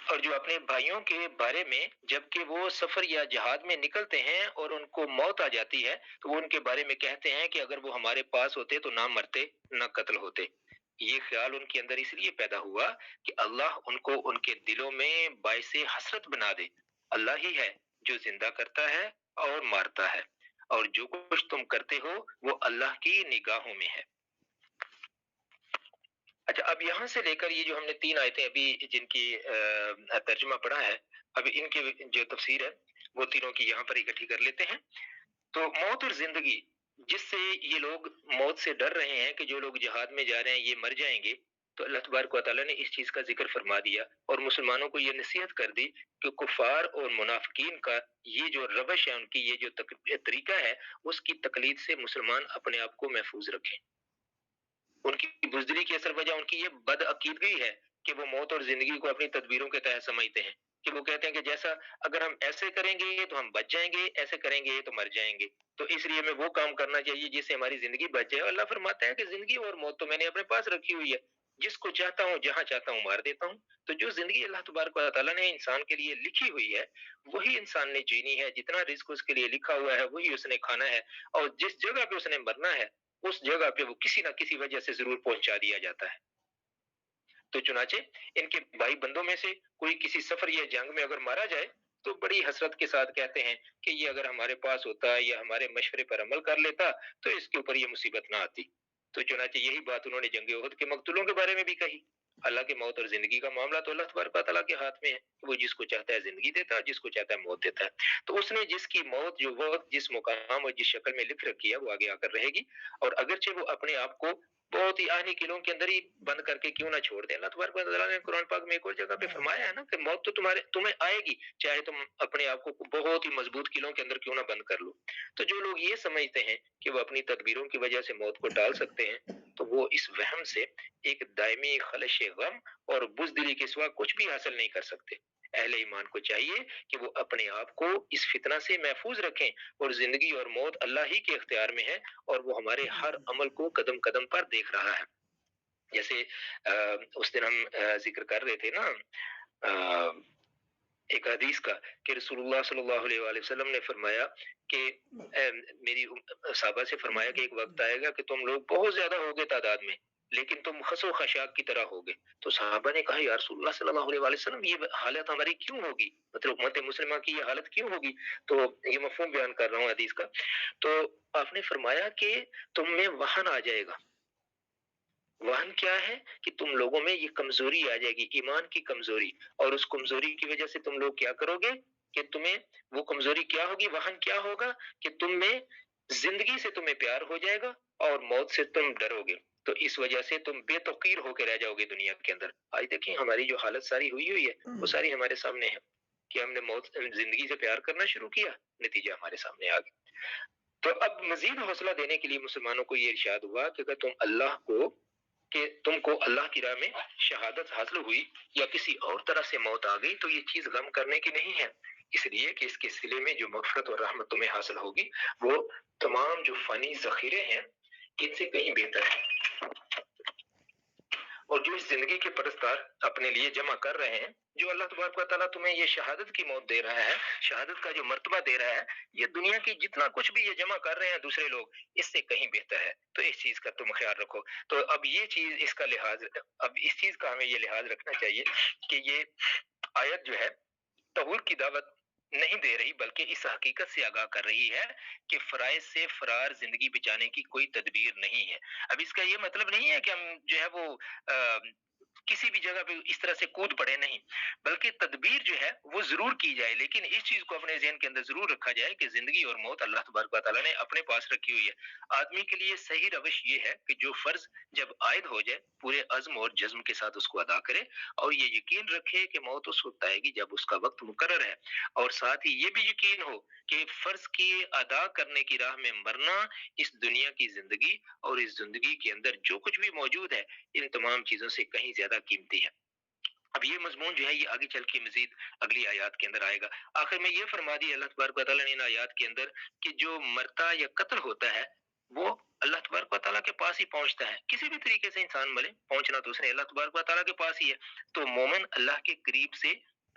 اور جو اپنے بھائیوں کے بارے میں جب کہ وہ سفر یا جہاد میں نکلتے ہیں اور ان کو موت آ جاتی ہے تو وہ ان کے بارے میں کہتے ہیں کہ اگر وہ ہمارے پاس ہوتے تو نہ مرتے نہ قتل ہوتے۔ یہ خیال ان کے اندر اس لیے پیدا ہوا کہ اللہ ان کو ان کے دلوں میں باعث حسرت بنا دے۔ اللہ ہی ہے جو زندہ کرتا ہے اور مارتا ہے، اور جو کچھ تم کرتے ہو وہ اللہ کی نگاہوں میں ہے۔ اچھا، اب یہاں سے لے کر یہ جو ہم نے 3 آیتیں ابھی جن کی ترجمہ پڑھا ہے، اب ان کی جو تفسیر ہے وہ تینوں کی یہاں پر اکٹھی کر لیتے ہیں۔ تو موت اور زندگی، جس سے یہ لوگ موت سے ڈر رہے ہیں کہ جو لوگ جہاد میں جا رہے ہیں یہ مر جائیں گے، تو اللہ تبارک و تعالیٰ نے اس چیز کا ذکر فرما دیا اور مسلمانوں کو یہ نصیحت کر دی کہ کفار اور منافقین کا یہ جو روش ہے، ان کی یہ جو طریقہ ہے، اس کی تقلید سے مسلمان اپنے آپ کو محفوظ رکھیں۔ ان کی بزدلی کی اثر وجہ ان کی یہ بد عقیدگی ہے کہ وہ موت اور زندگی کو اپنی تدبیروں کے تحت سمجھتے ہیں، کہ وہ کہتے ہیں کہ جیسا اگر ہم ایسے کریں گے تو ہم بچ جائیں گے، ایسے کریں گے تو مر جائیں گے، تو اس لیے ہمیں وہ کام کرنا چاہیے جس سے ہماری زندگی بچ جائے۔ اللہ فرماتا ہے کہ زندگی اور موت تو میں نے اپنے پاس رکھی ہوئی ہے، جس کو چاہتا ہوں جہاں چاہتا ہوں مار دیتا ہوں۔ تو جو زندگی اللہ تبارک و تعالیٰ نے انسان کے لیے لکھی ہوئی ہے وہی انسان نے جینی ہے، جتنا رزق اس کے لیے لکھا ہوا ہے وہی اس نے کھانا ہے، اور جس جگہ پہ اس نے مرنا ہے اس جگہ پہ وہ کسی نہ کسی وجہ سے ضرور پہنچا دیا جاتا ہے۔ تو چنانچہ ان کے بھائی بندوں میں سے کوئی کسی سفر یا جنگ میں اگر مارا جائے تو بڑی حسرت کے ساتھ کہتے ہیں کہ یہ اگر ہمارے پاس ہوتا یا ہمارے مشورے پر عمل کر لیتا تو اس کے اوپر یہ مصیبت نہ آتی۔ تو چنانچہ یہی بات انہوں نے جنگ احد کے مقتولوں کے بارے میں بھی کہی۔ اللہ کے موت اور زندگی کا معاملہ تو اللہ تبارک و تعالیٰ کے ہاتھ میں ہے، وہ جس کو چاہتا ہے زندگی دیتا ہے، جس کو چاہتا ہے موت دیتا ہے۔ تو اس نے جس کی موت جو وقت جس مقام اور جس شکل میں لکھ رکھی ہے وہ آگے آ کر رہے گی، اور اگرچہ وہ اپنے آپ کو بہت ہی آہنی قلعوں کے اندر ہی بند کر کے کیوں نہ چھوڑ دے۔ اللہ تبارک و تعالیٰ نے قرآن پاک میں ایک اور جگہ پہ فرمایا ہے نا کہ موت تو تمہیں آئے گی، چاہے تم اپنے آپ کو بہت ہی مضبوط قلعوں کے اندر کیوں نہ بند کر لو۔ تو جو لوگ یہ سمجھتے ہیں کہ وہ اپنی تدبیروں کی وجہ سے موت کو ٹال سکتے ہیں تو وہ اس وہم سے ایک دائمی خلش غم اور بزدلی کے سوا کچھ بھی حاصل نہیں کر سکتے۔ اہل ایمان کو چاہیے کہ وہ اپنے آپ کو اس فتنہ سے محفوظ رکھیں، اور زندگی اور موت اللہ ہی کے اختیار میں ہے اور وہ ہمارے ہر عمل کو قدم قدم پر دیکھ رہا ہے۔ جیسے اس دن ہم ذکر کر رہے تھے نا ایک حدیث کا کہ رسول اللہ صلی اللہ علیہ وآلہ وسلم نے فرمایا کہ میری صحابہ سے فرمایا کہ ایک وقت آئے گا کہ تم لوگ بہت زیادہ ہوگے تعداد میں لیکن تم خس و خشاک کی طرح ہوگے۔ تو صحابہ نے کہا یا رسول اللہ صلی اللہ علیہ وآلہ وسلم یہ حالت ہماری کیوں ہوگی، مطلب امت مسلمہ کی یہ حالت کیوں ہوگی؟ تو یہ مفہوم بیان کر رہا ہوں حدیث کا۔ تو آپ نے فرمایا کہ تم میں وہن آ جائے گا۔ وہن کیا ہے کہ تم لوگوں میں یہ کمزوری آ جائے گی، ایمان کی کمزوری، اور اس کمزوری کی وجہ سے تم لوگ کیا کرو گے کہ تمہیں وہ کمزوری کیا ہوگی، وہن کیا ہوگا کہ تم میں زندگی سے تمہیں پیار ہو جائے گا اور موت سے تم ڈرو گے، تو اس وجہ سے تم بے توقیر ہو کے رہ جاؤ گے دنیا کے اندر۔ آج دیکھیں ہماری جو حالت ساری ہوئی ہے وہ ساری ہمارے سامنے ہے کہ ہم نے زندگی سے پیار کرنا شروع کیا، نتیجہ ہمارے سامنے آ گیا۔ تو اب مزید حوصلہ دینے کے لیے مسلمانوں کو یہ ارشاد ہوا کہ اگر تم کو اللہ کی راہ میں شہادت حاصل ہوئی یا کسی اور طرح سے موت آ گئی تو یہ چیز غم کرنے کی نہیں ہے، اس لیے کہ اس کے صلے میں جو مغفرت اور رحمت تمہیں حاصل ہوگی وہ تمام جو فانی ذخیرے ہیں ان سے کہیں بہتر ہے، اور جو اس زندگی کے پرستار اپنے لیے جمع کر رہے ہیں، جو اللہ تبارک و تعالیٰ تمہیں یہ شہادت کی موت دے رہا ہے، شہادت کا جو مرتبہ دے رہا ہے، یہ دنیا کی جتنا کچھ بھی یہ جمع کر رہے ہیں دوسرے لوگ اس سے کہیں بہتر ہے، تو اس چیز کا تم خیال رکھو۔ تو اب یہ چیز اب اس چیز کا ہمیں یہ لحاظ رکھنا چاہیے کہ یہ آیت جو ہے تغور کی دعوت نہیں دے رہی بلکہ اس حقیقت سے آگاہ کر رہی ہے کہ فرائض سے فرار زندگی بچانے کی کوئی تدبیر نہیں ہے۔ اب اس کا یہ مطلب نہیں ہے کہ ہم جو ہے وہ کسی بھی جگہ پہ اس طرح سے کود پڑے، نہیں، بلکہ تدبیر جو ہے وہ ضرور کی جائے، لیکن اس چیز کو اپنے ذہن کے اندر ضرور رکھا جائے کہ زندگی اور موت اللہ تبارک و تعالیٰ نے اپنے پاس رکھی ہوئی ہے۔ آدمی کے لیے صحیح روش یہ ہے کہ جو فرض جب عائد ہو جائے پورے عزم اور جزم کے ساتھ اس کو ادا کرے، اور یہ یقین رکھے کہ موت اس وقت آئے گی جب اس کا وقت مقرر ہے، اور ساتھ ہی یہ بھی یقین ہو کہ فرض کی ادا کرنے کی راہ میں مرنا اس دنیا کی زندگی اور اس زندگی کے اندر جو کچھ بھی موجود ہے ان تمام چیزوں سے کہیں زیادہ قیمتی ہے۔ اب یہ مضمون جو ہے یہ آگے چل کے مزید اگلی آیات کے اندر آئے گا۔ آخر میں یہ فرما دی اللہ تبارک و تعالیٰ نے ان آیات کے اندر کہ جو مرتا یا قتل ہوتا ہے وہ اللہ تبارک و تعالیٰ کے پاس ہی پہنچتا ہے، کسی بھی طریقے سے انسان ملے پہنچنا تو اس نے اللہ تبارک و تعالیٰ کے پاس ہی ہے۔ تو مومن اللہ کے قریب سے